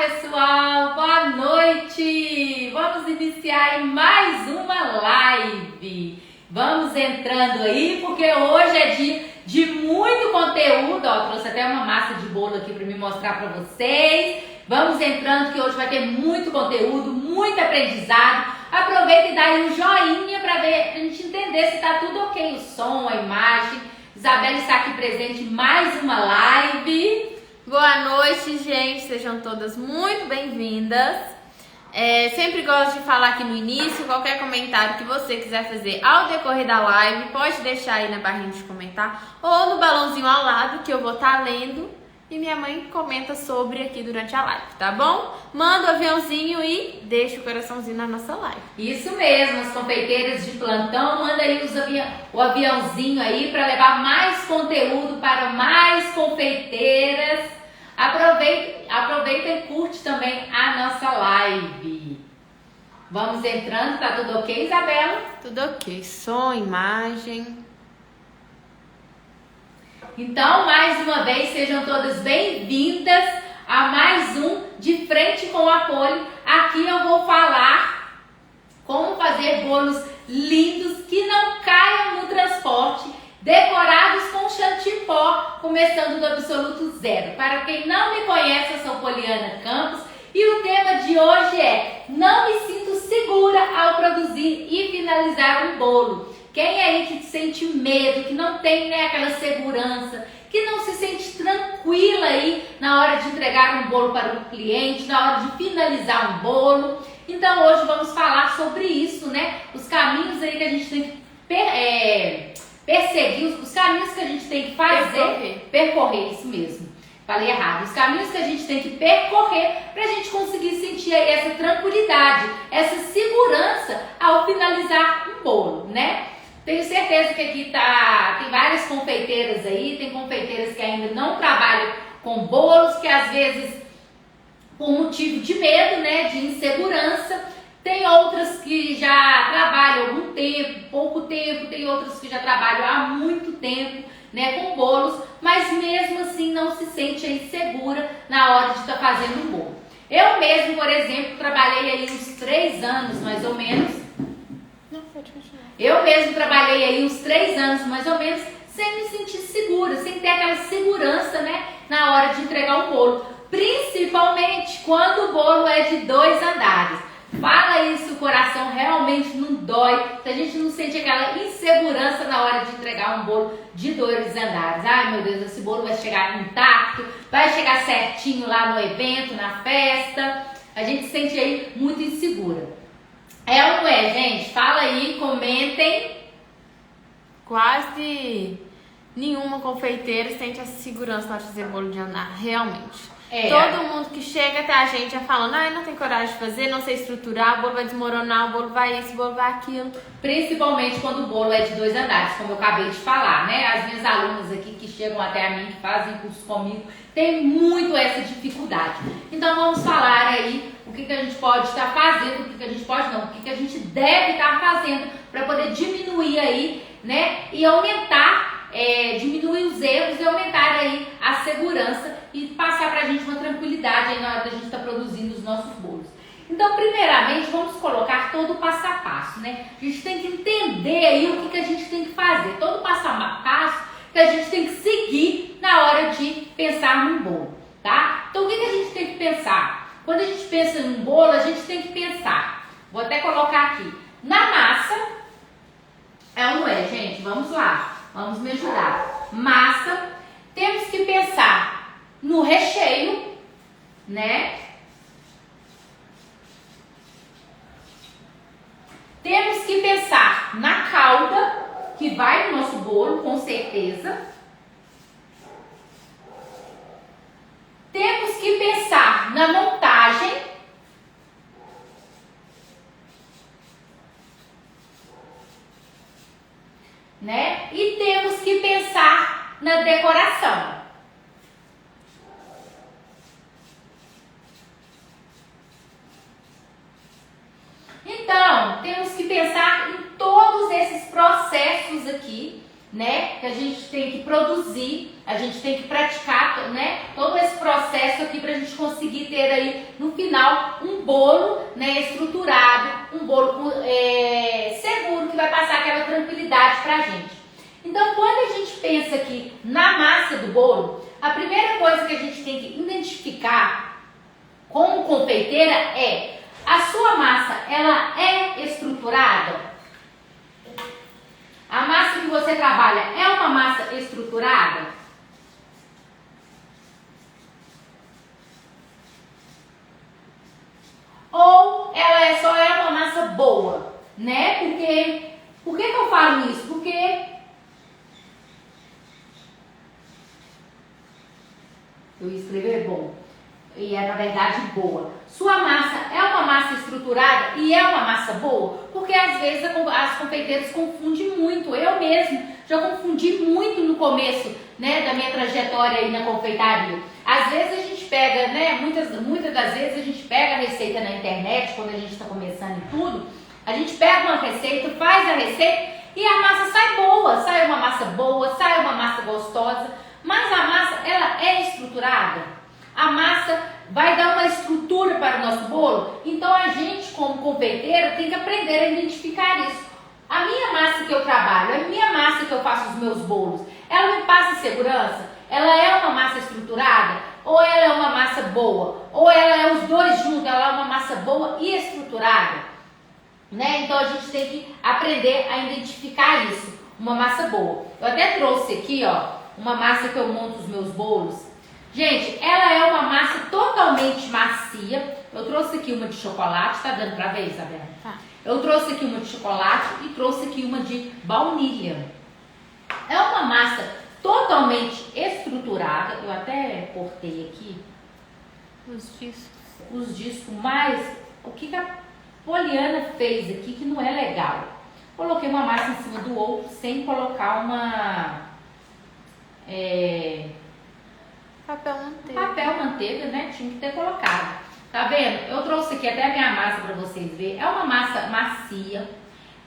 pessoal, boa noite! Vamos iniciar mais uma live. Vamos entrando aí, porque hoje é dia de muito conteúdo. Ó, trouxe até uma massa de bolo aqui para me mostrar para vocês. Vamos entrando que hoje vai ter muito conteúdo, muito aprendizado. Aproveita e dá aí um joinha para ver, pra gente entender se tá tudo ok, o som, a imagem. Isabela está aqui presente em mais uma live. Boa noite, gente. Sejam todas muito bem-vindas. Sempre gosto de falar aqui no início, qualquer comentário que você quiser fazer ao decorrer da live, pode deixar aí na barrinha de comentar ou no balãozinho ao lado que eu vou estar lendo e minha mãe comenta sobre aqui durante a live, tá bom? Manda o aviãozinho e deixa o coraçãozinho na nossa live. Isso mesmo, as confeiteiras de plantão, manda aí o aviãozinho aí para levar mais conteúdo para mais confeiteiras. Aproveita e curte também a nossa live. Vamos entrando, tá tudo ok, Isabela? Tudo ok, som, imagem. Então, mais uma vez, sejam todas bem-vindas a mais um De Frente com a Poli. Aqui eu vou falar como fazer bolos lindos que não caiam no transporte, decorados com chantilly pó, começando do absoluto zero. Para quem não me conhece, eu sou Poliana Campos e o tema de hoje é: não me sinto segura ao produzir e finalizar um bolo. Quem aí que sente medo, que não tem aquela segurança, que não se sente tranquila aí na hora de entregar um bolo para o cliente, na hora de finalizar um bolo? Então hoje vamos falar sobre isso, né? Os caminhos aí que a gente tem que perseguir, os caminhos que a gente tem que fazer, percorrer, isso mesmo, falei errado, os caminhos que a gente tem que percorrer para a gente conseguir sentir aí essa tranquilidade, essa segurança ao finalizar um bolo, né? Tenho certeza que aqui tem várias confeiteiras aí, tem confeiteiras que ainda não trabalham com bolos, que às vezes por motivo de medo, né, de insegurança. Tem outras que já trabalham algum tempo, pouco tempo, tem outras que já trabalham há muito tempo, né, com bolos, mas mesmo assim não se sente aí segura na hora de estar fazendo um bolo. Eu mesmo, por exemplo, trabalhei aí uns 3 anos, mais ou menos. Eu mesmo trabalhei aí uns 3 anos, mais ou menos, sem me sentir segura, sem ter aquela segurança, né, na hora de entregar um bolo. Principalmente quando o bolo é de 2 andares. Fala aí se o coração realmente não dói, se a gente não sente aquela insegurança na hora de entregar um bolo de 2 andares. Ai meu Deus, esse bolo vai chegar intacto, vai chegar certinho lá no evento, na festa. A gente se sente aí muito insegura. É ou não é, gente? Fala aí, comentem. Quase nenhuma confeiteira sente essa segurança na hora de fazer bolo de andar, realmente. Todo mundo que chega até a gente já falando: ai, não tem coragem de fazer, não sei estruturar, o bolo vai desmoronar, o bolo vai isso, o bolo vai aquilo. Principalmente quando o bolo é de 2 andares, como eu acabei de falar, né? As minhas alunas aqui que chegam até a mim, que fazem curso comigo, tem muito essa dificuldade. Então vamos falar aí o que a gente pode estar fazendo, o que a gente pode não, o que a gente deve estar fazendo para poder diminuir aí, né? E aumentar, diminuir os erros e aumentar aí a segurança e passar pra gente uma tranquilidade aí na hora da gente estar produzindo os nossos bolos. Então, primeiramente, vamos colocar todo o passo a passo, né? A gente tem que entender aí o que a gente tem que fazer, todo o passo a passo que a gente tem que seguir na hora de pensar num bolo, tá? Então, o que a gente tem que pensar? Quando a gente pensa num bolo, a gente tem que pensar, vou até colocar aqui, na massa. É ou não é, gente? Vamos lá, vamos me ajudar. Massa, temos que pensar no recheio, né? Temos que pensar na calda, que vai no nosso bolo, com certeza. Temos que pensar na montagem. Né? E temos que pensar na decoração. Então, temos que pensar em todos esses processos aqui, né? Que a gente tem que produzir, a gente tem que praticar, né? Todo esse processo aqui para a gente conseguir ter aí no final um bolo, né? Estruturado, um bolo seguro que vai passar aquela tranquilidade para a gente. Então, quando a gente pensa aqui na massa do bolo, a primeira coisa que a gente tem que identificar como confeiteira é: a sua massa, ela é estruturada? A massa que você trabalha é uma massa estruturada? Ou ela só é uma massa boa, né? Por que eu falo isso? Porque eu ia escrever bom, e é na verdade boa. Sua massa é uma massa estruturada e é uma massa boa? Porque às vezes as confeiteiras confundem muito. Eu mesmo já confundi muito no começo, né, da minha trajetória aí na confeitaria. Às vezes a gente pega, né, muitas das vezes a gente pega a receita na internet, quando a gente está começando e tudo, a gente pega uma receita, faz a receita e a massa sai boa, sai uma massa boa, sai uma massa gostosa, mas a massa, ela é estruturada? A massa vai dar uma estrutura para o nosso bolo? Então a gente, como confeiteiro, tem que aprender a identificar isso. A minha massa que eu trabalho, a minha massa que eu faço os meus bolos, ela me passa segurança? Ela é uma massa estruturada? Ou ela é uma massa boa? Ou ela é os dois juntos, ela é uma massa boa e estruturada? Né? Então a gente tem que aprender a identificar isso, uma massa boa. Eu até trouxe aqui, ó, uma massa que eu monto os meus bolos. Gente, ela é uma massa totalmente macia. Eu trouxe aqui uma de chocolate, tá dando pra ver, Isabela? Tá. Eu trouxe aqui uma de chocolate e trouxe aqui uma de baunilha. É uma massa totalmente estruturada. Eu até cortei aqui os discos, mas o que a Poliana fez aqui que não é legal. Coloquei uma massa em cima do outro sem colocar papel manteiga, né? Tinha que ter colocado. Tá vendo? Eu trouxe aqui até a minha massa para vocês verem. É uma massa macia.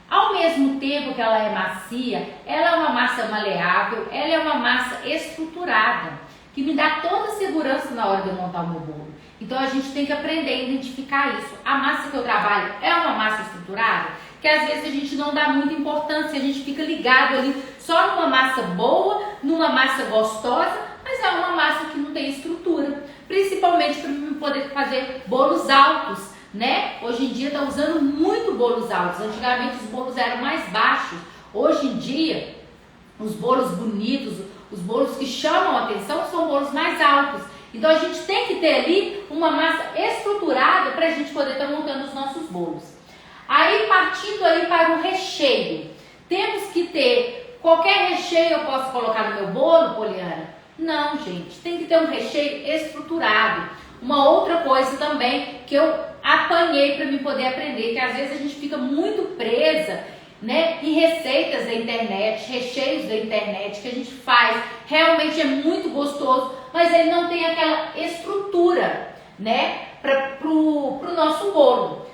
Ao mesmo tempo que ela é macia, ela é uma massa maleável, ela é uma massa estruturada, que me dá toda a segurança na hora de eu montar o meu bolo. Então a gente tem que aprender a identificar isso. A massa que eu trabalho é uma massa estruturada, que às vezes a gente não dá muita importância, a gente fica ligado ali só numa massa boa, numa massa gostosa, mas é uma massa que não tem estrutura, principalmente para poder fazer bolos altos, né? Hoje em dia está usando muito bolos altos. Antigamente os bolos eram mais baixos. Hoje em dia os bolos bonitos, os bolos que chamam a atenção são bolos mais altos. Então a gente tem que ter ali uma massa estruturada para a gente poder estar montando os nossos bolos. Aí partindo aí para o recheio, temos que ter qualquer recheio eu posso colocar no meu bolo, Poliana? Não, gente, tem que ter um recheio estruturado. Uma outra coisa também que eu apanhei para me poder aprender, que às vezes a gente fica muito presa, né, em receitas da internet, recheios da internet que a gente faz, realmente é muito gostoso, mas ele não tem aquela estrutura, né, pro nosso bolo.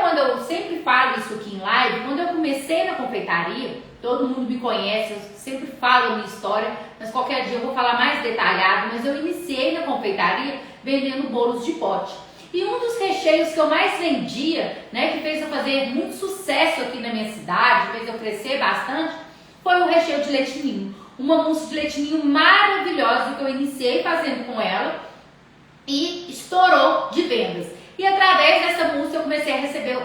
Quando eu sempre falo isso aqui em live, quando eu comecei na confeitaria, todo mundo me conhece, eu sempre falo a minha história, mas qualquer dia eu vou falar mais detalhado, mas eu iniciei na confeitaria vendendo bolos de pote. E um dos recheios que eu mais vendia, né, que fez eu fazer muito sucesso aqui na minha cidade, fez eu crescer bastante, foi o recheio de leite ninho. Uma mousse de leite ninho maravilhosa que eu iniciei fazendo com ela e estourou de vendas. E através dessa mousse eu comecei a receber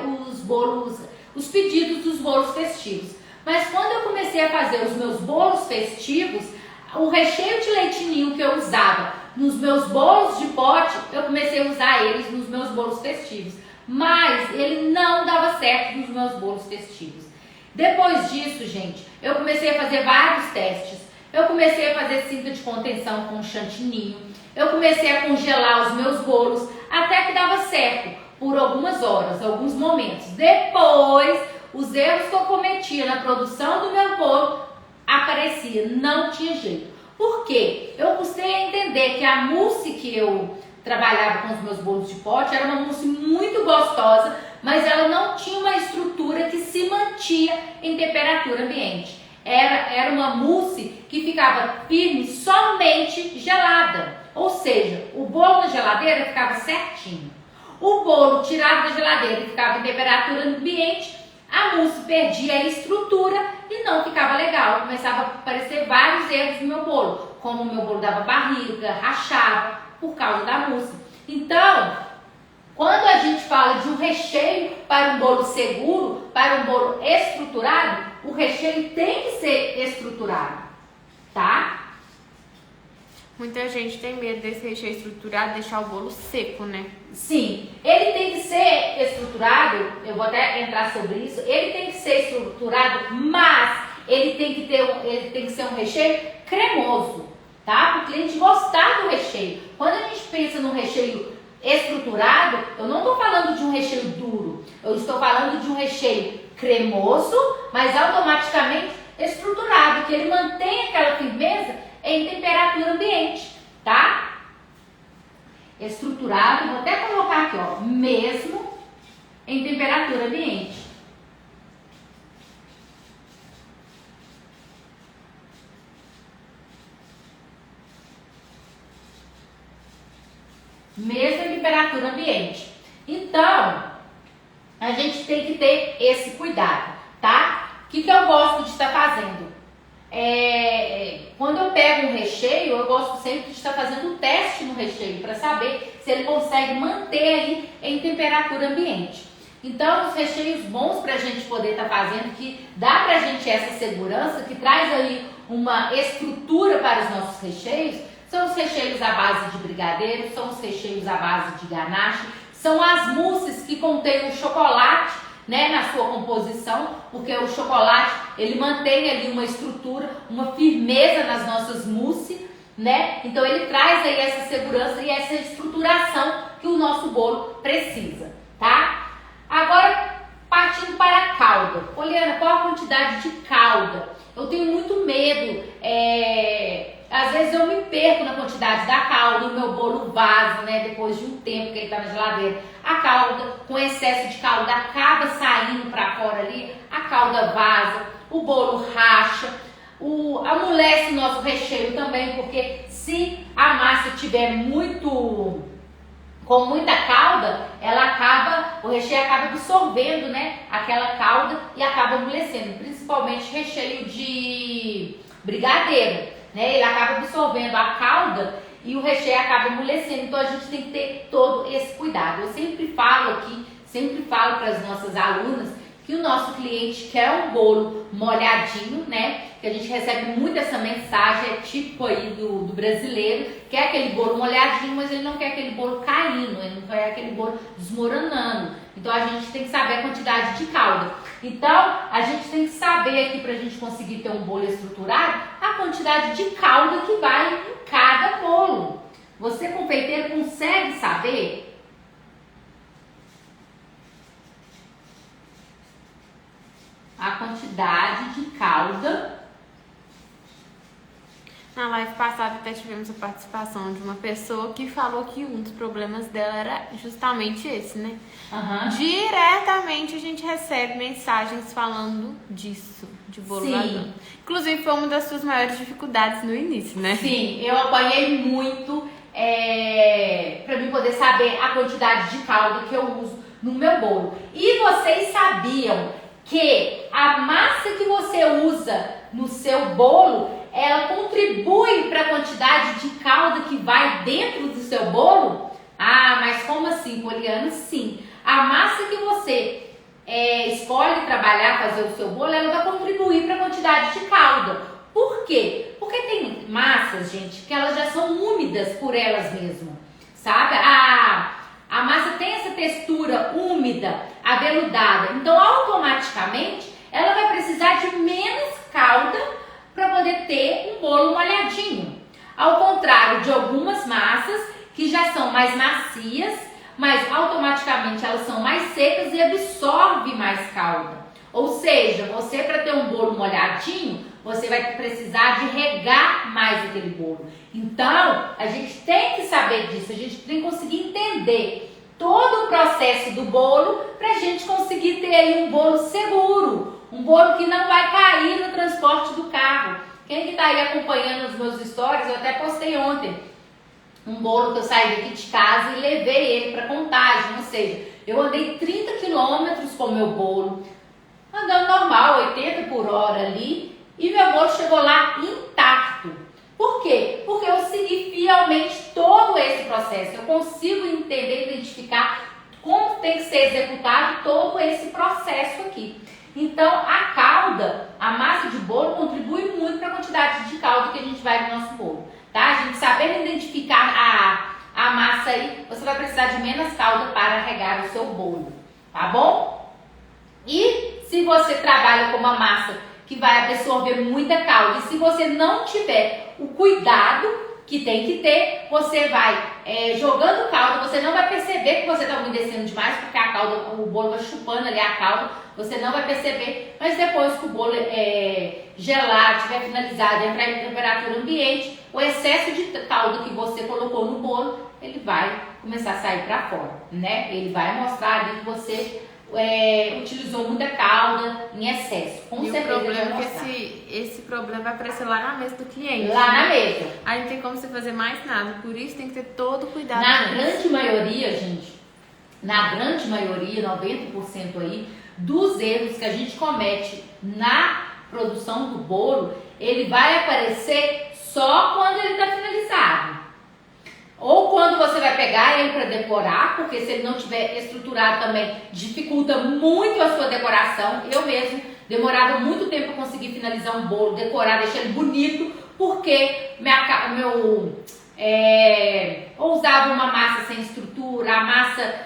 os pedidos dos bolos festivos. Mas quando eu comecei a fazer os meus bolos festivos, o recheio de leite ninho que eu usava nos meus bolos de pote, eu comecei a usar eles nos meus bolos festivos. Mas ele não dava certo nos meus bolos festivos. Depois disso, gente, eu comecei a fazer vários testes. Eu comecei a fazer cinta de contenção com chantininho. Eu comecei a congelar os meus bolos até que dava certo por algumas horas, alguns momentos. Depois, os erros que eu cometia na produção do meu bolo aparecia, não tinha jeito. Por quê? Eu custei a entender que a mousse que eu trabalhava com os meus bolos de pote era uma mousse muito gostosa, mas ela não tinha uma estrutura que se mantinha em temperatura ambiente. era uma mousse que ficava firme somente gelada. Ou seja, o bolo na geladeira ficava certinho. O bolo tirado da geladeira e ficava em temperatura ambiente, a mousse perdia a estrutura e não ficava legal. Começava a aparecer vários erros no meu bolo, como o meu bolo dava barriga, rachava por causa da mousse. Então, quando a gente fala de um recheio para um bolo seguro, para um bolo estruturado, o recheio tem que ser estruturado, tá? Muita gente tem medo desse recheio estruturado deixar o bolo seco, né? Sim, ele tem que ser estruturado, eu vou até entrar sobre isso, ele tem que ser estruturado, mas ele tem que ser um recheio cremoso, tá? Para o cliente gostar do recheio. Quando a gente pensa no recheio estruturado, eu não estou falando de um recheio duro, eu estou falando de um recheio cremoso, mas automaticamente estruturado, que ele mantém aquela firmeza em temperatura ambiente, tá? Estruturado, vou até colocar aqui, ó, mesmo em temperatura ambiente. Mesmo em temperatura ambiente. Então, a gente tem que ter esse cuidado, tá? O que eu gosto de estar fazendo? Quando eu pego um recheio, eu gosto sempre de estar fazendo um teste no recheio para saber se ele consegue manter aí em temperatura ambiente. Então, os recheios bons para a gente poder estar fazendo, que dá para a gente essa segurança, que traz aí uma estrutura para os nossos recheios, são os recheios à base de brigadeiro, são os recheios à base de ganache, são as mousses que contêm o chocolate, né, na sua composição, porque o chocolate, ele mantém ali uma estrutura, uma firmeza nas nossas mousses, né? Então ele traz aí essa segurança e essa estruturação que o nosso bolo precisa, tá? Agora, partindo para a calda. Poliana, qual a quantidade de calda? Eu tenho muito medo, às vezes eu me perco na quantidade da calda, o meu bolo vaza, né, depois de um tempo que ele está na geladeira. A calda, com excesso de calda, acaba saindo para fora ali, a calda vaza, o bolo racha, amolece o nosso recheio também, porque se a massa tiver com muita calda, o recheio acaba absorvendo, né, aquela calda e acaba amolecendo, principalmente recheio de brigadeiro, né, ele acaba absorvendo a calda e o recheio acaba amolecendo, então a gente tem que ter todo esse cuidado. Eu sempre falo para as nossas alunas que o nosso cliente quer um bolo molhadinho, né? Que a gente recebe muito essa mensagem, é tipo aí do brasileiro, quer aquele bolo molhadinho, mas ele não quer aquele bolo caindo, ele não quer aquele bolo desmoronando. Então a gente tem que saber a quantidade de calda. Então a gente tem que saber aqui, para a gente conseguir ter um bolo estruturado, a quantidade de calda que vai em cada bolo. Você, confeiteiro, consegue saber? A quantidade de calda. Na live passada até tivemos a participação de uma pessoa que falou que um dos problemas dela era justamente esse, né? Uhum. Diretamente a gente recebe mensagens falando disso, de bolo vazando. Inclusive foi uma das suas maiores dificuldades no início, né? Sim, eu apanhei muito para mim poder saber a quantidade de calda que eu uso no meu bolo. E vocês sabiam que a massa que você usa no seu bolo, ela contribui para a quantidade de calda que vai dentro do seu bolo? Ah, mas como assim, Poliana? Sim. A massa que você escolhe trabalhar, fazer o seu bolo, ela vai contribuir para a quantidade de calda. Por quê? Porque tem massas, gente, que elas já são úmidas por elas mesmas, sabe? A massa tem essa textura úmida, aveludada, então automaticamente ela vai precisar de menos calda para poder ter um bolo molhadinho. Ao contrário de algumas massas que já são mais macias, mas automaticamente elas são mais secas e absorvem mais calda. Ou seja, você, para ter um bolo molhadinho, você vai precisar de regar mais aquele bolo. Então, a gente tem que saber disso, a gente tem que conseguir entender todo o processo do bolo para a gente conseguir ter aí um bolo seguro, um bolo que não vai cair no transporte do carro. Quem que tá aí acompanhando os meus stories, eu até postei ontem um bolo que eu saí daqui de casa e levei ele para Contagem, ou seja, eu andei 30 quilômetros com o meu bolo, andando normal, 80 por hora ali, e meu bolo chegou lá intacto. Por quê? Porque eu segui fielmente todo esse processo, eu consigo entender, identificar como tem que ser executado todo esse processo aqui. Então, a calda, a massa de bolo, contribui muito para a quantidade de calda que a gente vai no nosso bolo. Tá? A gente sabendo identificar a massa aí, você vai precisar de menos calda para regar o seu bolo, tá bom? E se você trabalha com uma massa que vai absorver muita calda, e se você não tiver o cuidado que tem que ter, você vai jogando calda, você não vai perceber que você está umedecendo demais, porque a calda, o bolo vai chupando ali a calda, você não vai perceber, mas depois que o bolo gelar, tiver finalizado, entrar em temperatura ambiente, o excesso de calda que você colocou no bolo, ele vai começar a sair para fora, né? Ele vai mostrar ali que você utilizou muita calda em excesso. Com certeza o problema vai é que esse problema vai aparecer lá na mesa do cliente. Lá na mesa. Aí não tem como você fazer mais nada. Por isso tem que ter todo cuidado. Na grande maioria, gente, na grande maioria, 90% aí, dos erros que a gente comete na produção do bolo, ele vai aparecer só quando ele está finalizado. Ou quando você vai pegar ele para decorar, porque se ele não tiver estruturado também, dificulta muito a sua decoração. Eu mesmo demorava muito tempo para conseguir finalizar um bolo, decorar, deixar ele bonito, porque eu usava uma massa sem estrutura, a massa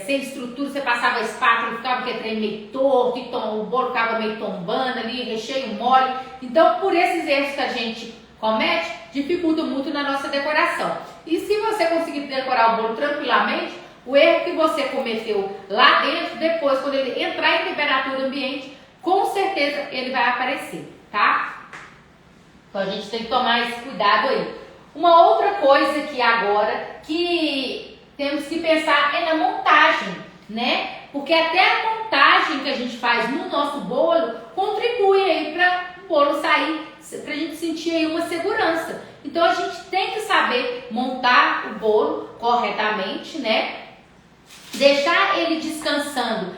sem estrutura, você passava a espátula, ficava aquele trem meio torto, então o bolo ficava meio tombando ali, recheio mole. Então, por esses erros que a gente comete, dificulta muito na nossa decoração. E se você conseguir decorar o bolo tranquilamente, o erro que você cometeu lá dentro, depois, quando ele entrar em temperatura ambiente, com certeza ele vai aparecer, tá? Então a gente tem que tomar esse cuidado aí. Uma outra coisa que agora que temos que pensar é na montagem, né? Porque até a montagem que a gente faz no nosso bolo contribui aí para o bolo sair, para a gente sentir aí uma segurança. Então a gente tem que saber montar o bolo corretamente, né? Deixar ele descansando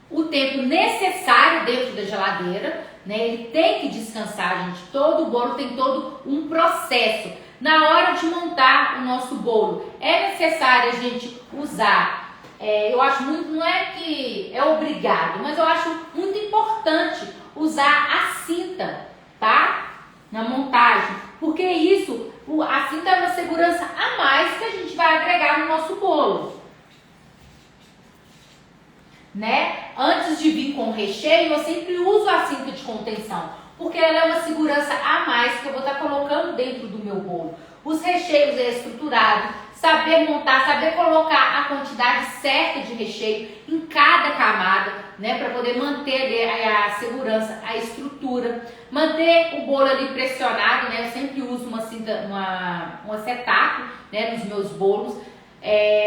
o tempo necessário dentro da geladeira, né? Ele tem que descansar, gente. Todo bolo tem todo um processo. Na hora de montar o nosso bolo, é necessário a gente usar, eu acho muito, não é que é obrigado, mas eu acho muito importante usar a cinta, tá? Na montagem, porque isso, a cinta é uma segurança a mais que a gente vai agregar no nosso bolo, né? Antes de vir com o recheio, eu sempre uso a cinta de contenção, porque ela é uma segurança a mais que eu vou estar colocando dentro do meu bolo. Os recheios estruturados, saber montar, saber colocar a quantidade certa de recheio em cada camada, né, para poder manter ali a segurança, a estrutura, manter o bolo ali pressionado, né? Eu sempre uso uma cinta, um acetato, né, nos meus bolos,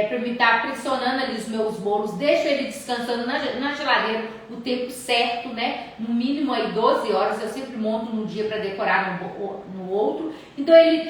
para me estar pressionando ali os meus bolos, deixo ele descansando na geladeira o tempo certo, né? No mínimo aí 12 horas, eu sempre monto no dia para decorar no outro. Então ele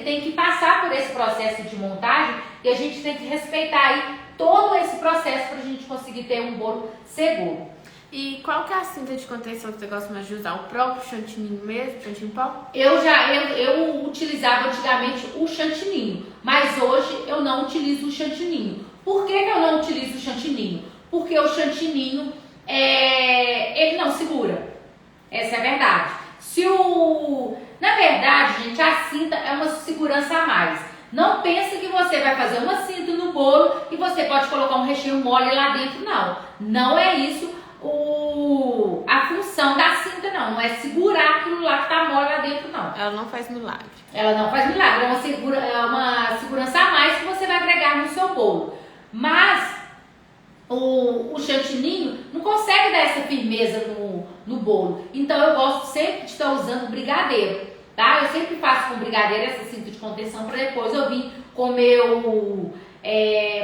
tem que passar por esse processo de montagem e a gente tem que respeitar aí todo esse processo para a gente conseguir ter um bolo seguro. E qual que é a cinta de contenção que você gosta mais de usar? O próprio chantininho mesmo, chantininho pau? Eu utilizava antigamente o chantininho, mas hoje eu não utilizo o chantininho. Por que eu não utilizo o chantininho? Porque o chantininho, ele não segura. Essa é a verdade. Na verdade, gente, a cinta é uma segurança a mais. Não pense que você vai fazer uma cinta no bolo e você pode colocar um recheio mole lá dentro, não. Não é isso a função da cinta, não é segurar aquilo lá que tá mole lá dentro, não. Ela não faz milagre. Ela não faz milagre, é uma segurança a mais que você vai agregar no seu bolo. Mas o chantininho não consegue dar essa firmeza no bolo. Então eu gosto sempre de estar usando brigadeiro, tá? Eu sempre faço com brigadeiro essa cinta de contenção para depois eu vir com o meu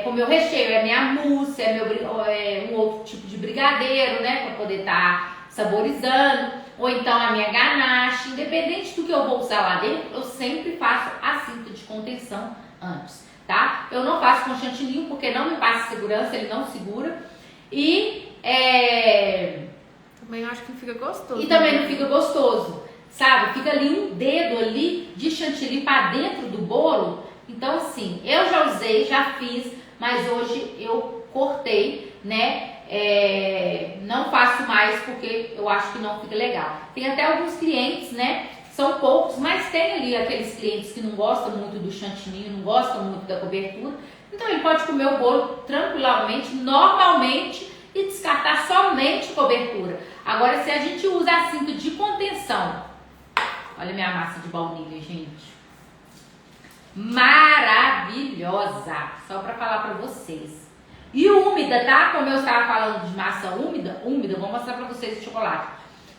com o meu recheio, é minha mousse, um outro tipo de brigadeiro, né, para poder estar saborizando, ou então a minha ganache. Independente do que eu vou usar lá dentro, eu sempre faço a cinta de contenção antes, tá? Eu não faço com chantilly porque não me passa segurança, ele não segura. E também acho que não fica gostoso. E também não fica gostoso, sabe? Fica ali um dedo ali de chantilly para dentro do bolo. Então assim, eu já usei, já fiz, mas hoje eu cortei, né? Não faço mais porque eu acho que não fica legal. Tem até alguns clientes, né? São poucos, mas tem ali aqueles clientes que não gostam muito do chantilly, não gostam muito da cobertura. Então ele pode comer o bolo tranquilamente, normalmente, e descartar somente cobertura. Agora, se a gente usa a cinta de contenção, olha minha massa de baunilha, gente, maravilhosa, só para falar para vocês. E úmida, tá? Como eu estava falando de massa úmida, vou mostrar para vocês o chocolate.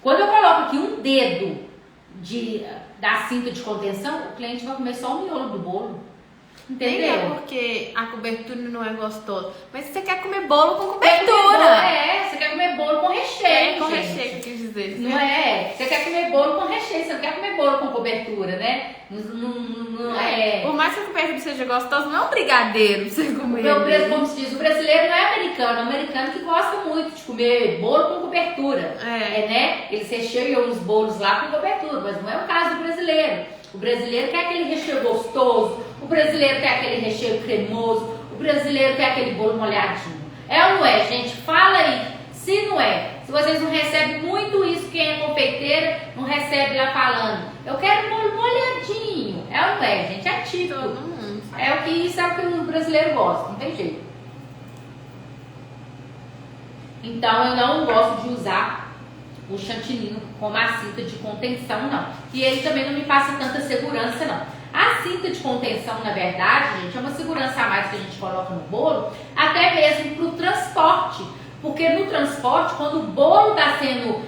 Quando eu coloco aqui um dedo da cinta de contenção, o cliente vai comer só o miolo do bolo. Entendeu? Nem é porque a cobertura não é gostosa, mas você quer comer bolo com cobertura. Você quer comer bolo com recheio. Com gente. recheio, que quis dizer. Não é? Você quer comer bolo com recheio, você não quer comer bolo com cobertura, né? Não é. Por mais que a cobertura seja gostosa, não é um brigadeiro pra você comer. Como se diz, o brasileiro não é americano, é o americano que gosta muito de comer bolo com cobertura. Né? Eles recheiam os bolos lá com cobertura, mas não é o caso do brasileiro. O brasileiro quer aquele recheio gostoso, o brasileiro quer aquele recheio cremoso, o brasileiro quer aquele bolo molhadinho. É ou não é, gente? Fala aí, se não é. Se vocês não recebem muito isso, quem é confeiteira não recebe lá falando, eu quero bolo molhadinho. É ou não é, gente? É típico. Todo mundo. Isso é o que o brasileiro gosta, não tem jeito. Então eu não gosto de usar o chantilly como a cinta de contenção, não. E ele também não me passa tanta segurança, não. A cinta de contenção, na verdade, gente, é uma segurança a mais que a gente coloca no bolo, até mesmo para o transporte. Porque no transporte, quando o bolo está sendo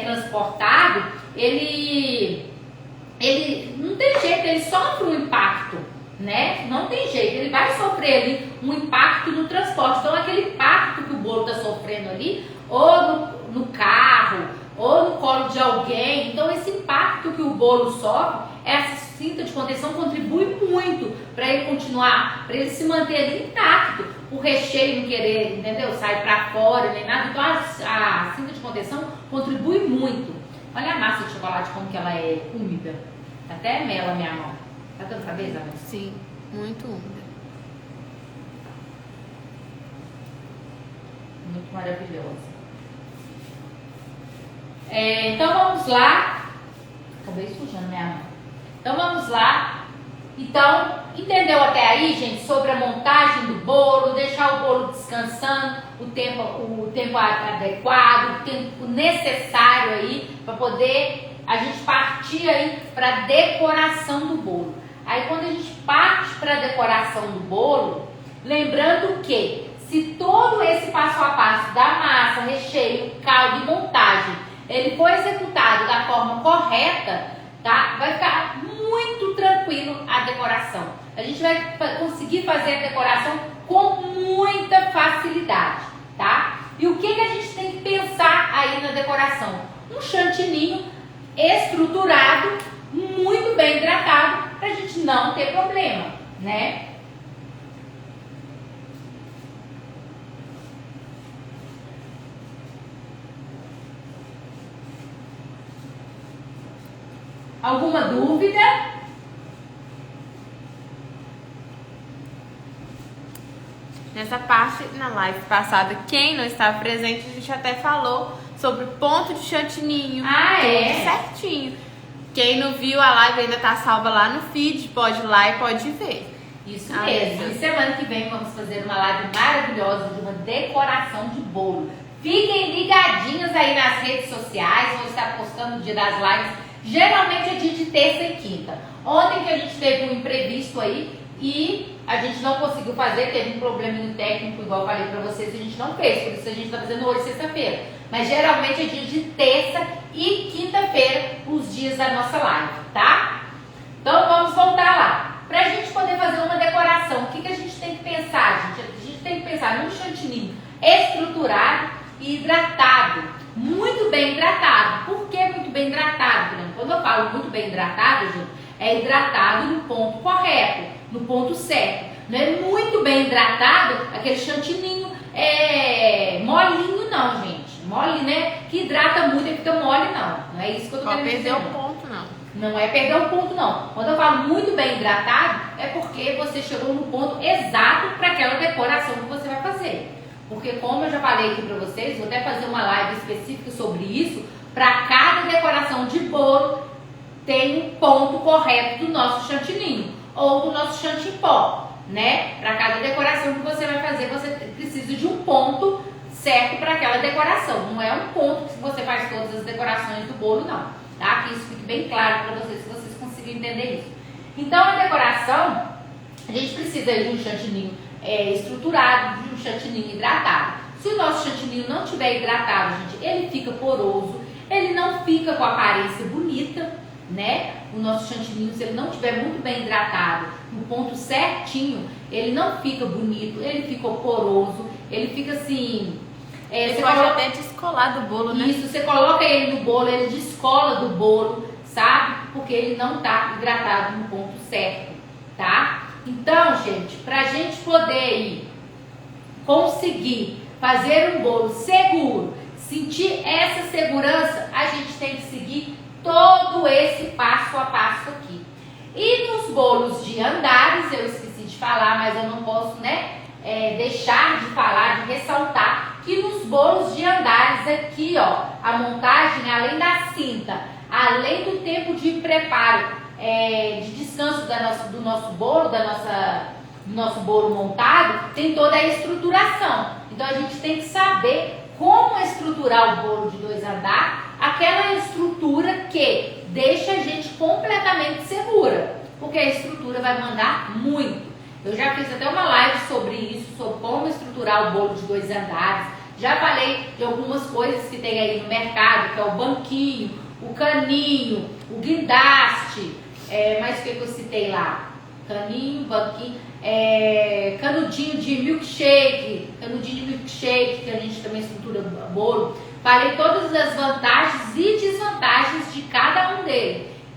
transportado, ele não tem jeito, ele sofre um impacto, né? Não tem jeito, ele vai sofrer ali um impacto no transporte. Então, aquele impacto que o bolo está sofrendo ali, ou no carro, ou no colo de alguém, então esse impacto que o bolo sofre, essa cinta de contenção contribui muito para ele continuar, para ele se manter ali intacto, o recheio não querer, entendeu? Sair para fora nem nada. Então a cinta de contenção contribui muito. Olha a massa de chocolate como que ela é úmida, até mela a minha mão. Tá dando pra ver, Isabel? Sim, muito úmida. Muito maravilhosa. Então vamos lá. Acabei sujando minha mão. Então vamos lá. Então, entendeu até aí, gente, sobre a montagem do bolo, deixar o bolo descansando, o tempo adequado, o tempo necessário aí para poder a gente partir aí para decoração do bolo. Aí quando a gente parte para a decoração do bolo, lembrando que se todo esse passo a passo da massa, recheio, caldo e montagem ele for executado da forma correta, tá? Vai ficar muito tranquilo a decoração. A gente vai conseguir fazer a decoração com muita facilidade, tá? E o que a gente tem que pensar aí na decoração? Um chantininho estruturado, muito bem hidratado, pra gente não ter problema, né? Alguma dúvida? Nessa parte, na live passada, quem não estava presente, a gente até falou sobre o ponto de chantininho. Tudo certinho. Quem não viu, a live ainda tá salva lá no feed, pode ir lá e pode ver. Isso mesmo. E semana que vem vamos fazer uma live maravilhosa de uma decoração de bolo. Fiquem ligadinhos aí nas redes sociais, vou estar postando o dia das lives. Geralmente é dia de terça e quinta. Ontem que a gente teve um imprevisto aí e a gente não conseguiu fazer, teve um probleminha técnico, igual eu falei pra vocês, a gente não fez, por isso a gente tá fazendo hoje, sexta-feira. Mas geralmente é dia de terça e quinta-feira, os dias da nossa live, tá? Então vamos voltar lá. Pra gente poder fazer uma decoração, o que a gente tem que pensar e hidratado, muito bem hidratado. Por que muito bem hidratado? Quando eu falo muito bem hidratado, gente, é hidratado no ponto correto, no ponto certo. Não é muito bem hidratado, aquele chantininho molinho não, gente. Mole, né? Que hidrata muito e fica mole, não. Não é isso que eu tô querendo dizer. Não perder o ponto, não. Não é perder o ponto, não. Quando eu falo muito bem hidratado, é porque você chegou no ponto exato para aquela decoração que você vai fazer. Porque como eu já falei aqui para vocês, vou até fazer uma live específica sobre isso, para cada decoração de bolo tem um ponto correto do nosso chantininho ou do nosso chantilly-pó, né? Para cada decoração que você vai fazer, você precisa de um ponto certo para aquela decoração. Não é um ponto que você faz todas as decorações do bolo, não. Tá? Que isso fique bem claro para vocês, se vocês conseguirem entender isso. Então, a decoração, a gente precisa de um chantininho estruturado, de um chantininho hidratado. Se o nosso chantininho não estiver hidratado, gente, ele fica poroso, ele não fica com a aparência bonita, né? O nosso chantininho, se ele não estiver muito bem hidratado, no ponto certinho, ele não fica bonito, ele fica poroso, ele fica assim... Você pode até descolar do bolo, né? Isso, você coloca ele no bolo, ele descola do bolo, sabe? Porque ele não tá hidratado no ponto certo, tá? Então, gente, pra gente poder conseguir fazer um bolo seguro, sentir essa segurança, a gente tem que seguir todo esse passo a passo aqui. E nos bolos de andares, eu esqueci de falar, mas eu não posso, né, deixar de falar, de ressaltar que nos bolos de andares aqui, ó, a montagem, além da cinta, além do tempo de preparo, de descanso do nosso bolo, do nosso bolo montado, tem toda a estruturação. Então a gente tem que saber como estruturar o bolo de 2 andares, aquela estrutura que deixa a gente completamente segura, porque a estrutura vai mandar muito. Eu já fiz até uma live sobre isso, sobre como estruturar o bolo de 2 andares. Já falei de algumas coisas que tem aí no mercado, que é o banquinho, o caninho, o guindaste, mas o que eu citei lá? Caninho, banquinho, canudinho de milkshake, que a gente também estrutura bolo. Falei todas as vantagens e desvantagens de cada um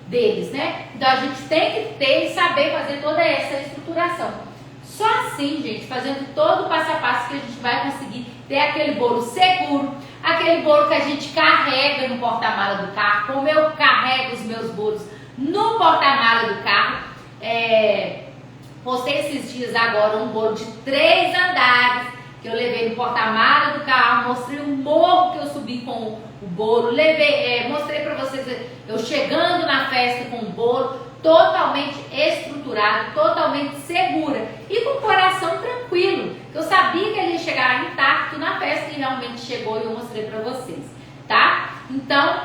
deles, né? Então a gente tem que ter e saber fazer toda essa estruturação. Só assim, gente, fazendo todo o passo a passo, que a gente vai conseguir ter aquele bolo seguro, aquele bolo que a gente carrega no porta-mala do carro, como eu carrego os meus bolos no porta-mala do carro. Postei esses dias agora um bolo de 3 andares, que eu levei no porta-mala do carro, mostrei o morro que eu subi com o bolo, mostrei para vocês eu chegando na festa com o bolo, totalmente estruturado, totalmente segura e com o coração tranquilo, que eu sabia que ele ia chegar intacto na festa e realmente chegou e eu mostrei para vocês, tá? Então,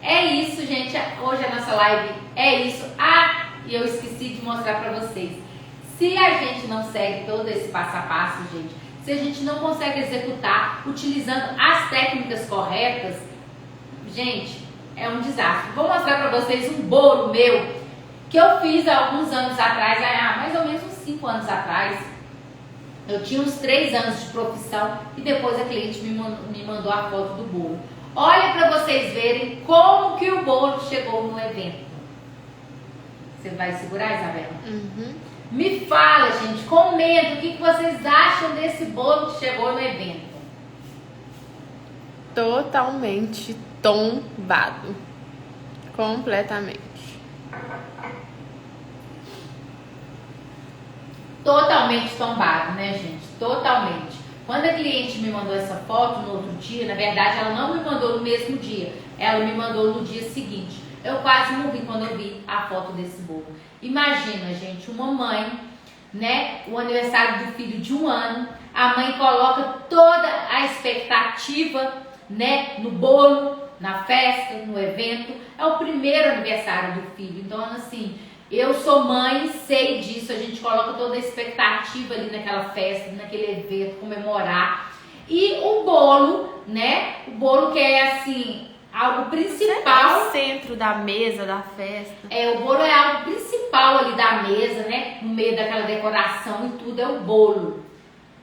é isso, gente, hoje a nossa live é isso. E eu esqueci de mostrar para vocês, se a gente não segue todo esse passo a passo, gente, se a gente não consegue executar utilizando as técnicas corretas, gente, é um desastre. Vou mostrar para vocês um bolo meu que eu fiz há alguns anos atrás, mais ou menos uns 5 anos atrás. Eu tinha uns 3 anos de profissão e depois a cliente me mandou a foto do bolo. Olha para vocês verem como que o bolo chegou no evento. Você vai segurar, Isabela? Uhum. Me fala, gente, comenta o que vocês acham desse bolo que chegou no evento. Totalmente tombado. Completamente. Totalmente tombado, né, gente? Totalmente. Quando a cliente me mandou essa foto no outro dia, na verdade ela não me mandou no mesmo dia, ela me mandou no dia seguinte. Eu quase morri quando eu vi a foto desse bolo. Imagina, gente, uma mãe, né, o aniversário do filho de 1 ano, a mãe coloca toda a expectativa, né, no bolo, na festa, no evento. É o primeiro aniversário do filho, então assim, eu sou mãe, sei disso, a gente coloca toda a expectativa ali naquela festa, naquele evento, comemorar. E o bolo, né, o bolo que é assim, algo principal. É o centro da mesa, da festa. O bolo é algo principal ali da mesa, né, no meio daquela decoração e tudo, é o bolo.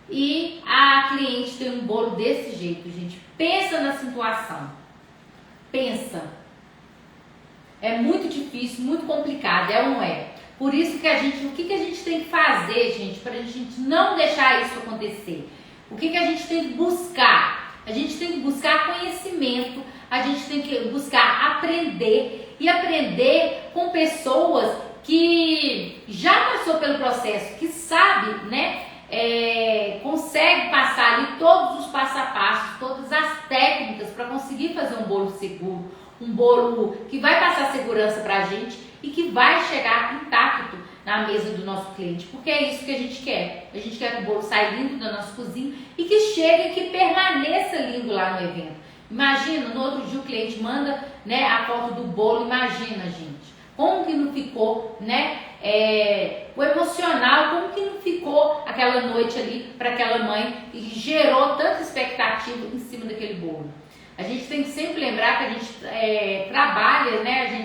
e a cliente tem um bolo desse jeito, gente. Pensa na situação. Pensa. É muito difícil, muito complicado, é ou não é? Por isso que o que a gente tem que fazer, gente, para a gente não deixar isso acontecer? O que a gente tem que buscar? A gente tem que buscar conhecimento, a gente tem que buscar aprender e aprender com pessoas que já passou pelo processo, que sabe, né? Consegue passar ali todos os passo a passo, todas as técnicas para conseguir fazer um bolo seguro, um bolo que vai passar segurança para a gente e que vai chegar intacto na mesa do nosso cliente, porque é isso que a gente quer. A gente quer que o bolo saia limpo da nossa cozinha e que chegue e que permaneça lindo lá no evento. Imagina, no outro dia o cliente manda, né, a foto do bolo, imagina, gente, como que não ficou, né, o emocional, como que não ficou aquela noite ali para aquela mãe e gerou tanta expectativa em cima daquele bolo. A gente tem que sempre lembrar que a gente trabalha, né,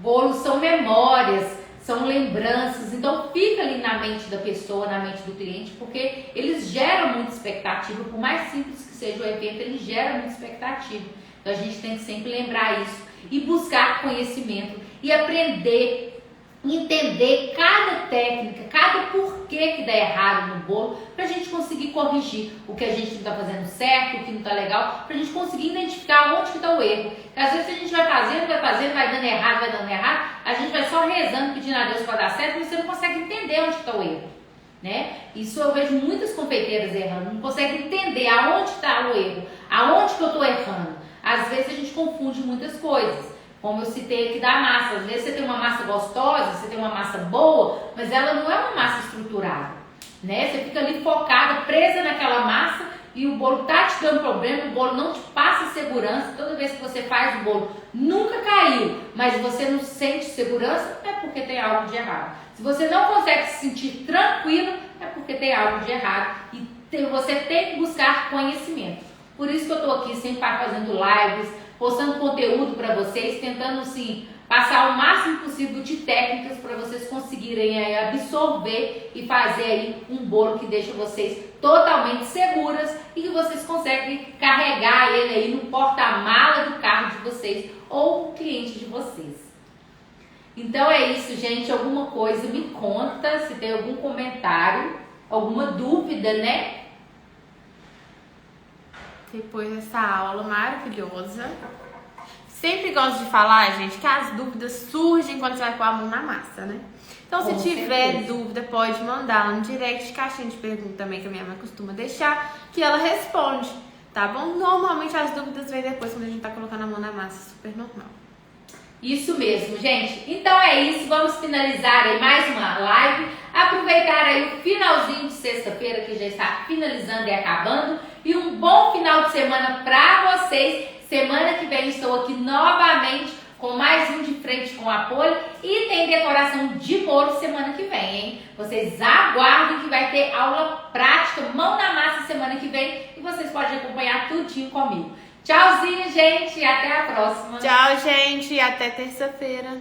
bolos são memórias, são lembranças, então fica ali na mente da pessoa, na mente do cliente, porque eles geram muita expectativa, por mais simples que seja o evento, eles geram muita expectativa. Então a gente tem que sempre lembrar isso e buscar conhecimento e aprender, entender cada técnica, cada porquê que dá errado no bolo, para a gente conseguir corrigir o que a gente não está fazendo certo, o que não está legal, para a gente conseguir identificar onde que está o erro. Porque às vezes a gente vai fazendo, vai dando errado, a gente vai só rezando, pedindo a Deus para dar certo, mas você não consegue entender onde está o erro, né? Isso eu vejo muitas confeiteiras errando, não conseguem entender aonde está o erro, aonde que eu estou errando. Às vezes a gente confunde muitas coisas. Como eu citei aqui da massa, às vezes você tem uma massa gostosa, você tem uma massa boa, mas ela não é uma massa estruturada, né? Você fica ali focada, presa naquela massa e o bolo tá te dando problema, o bolo não te passa segurança. Toda vez que você faz o bolo, nunca caiu, mas você não sente segurança, é porque tem algo de errado. Se você não consegue se sentir tranquilo, é porque tem algo de errado e você tem que buscar conhecimento. Por isso que eu tô aqui sempre fazendo lives, postando conteúdo para vocês, tentando sim passar o máximo possível de técnicas para vocês conseguirem aí absorver e fazer aí um bolo que deixa vocês totalmente seguras e que vocês conseguem carregar ele aí no porta-mala do carro de vocês ou o cliente de vocês. Então é isso, gente. Alguma coisa me conta, se tem algum comentário, alguma dúvida, né? Depois dessa aula maravilhosa. Sempre gosto de falar, gente, que as dúvidas surgem quando você vai pôr a mão na massa, né? Então, se tiver dúvida, pode mandar no direct, caixinha de pergunta também, que a minha mãe costuma deixar, que ela responde, tá bom? Normalmente as dúvidas vêm depois, quando a gente tá colocando a mão na massa, super normal. Isso mesmo, gente. Então é isso, vamos finalizar aí mais uma live, aproveitar aí o finalzinho de sexta-feira, que já está finalizando e acabando, e um bom final de semana pra vocês. Semana que vem estou aqui novamente com mais um de frente com a Poli e tem decoração de bolo semana que vem, hein? Vocês aguardem que vai ter aula prática, mão na massa semana que vem e vocês podem acompanhar tudinho comigo. Tchauzinho, gente, e até a próxima. Tchau, gente, até terça-feira.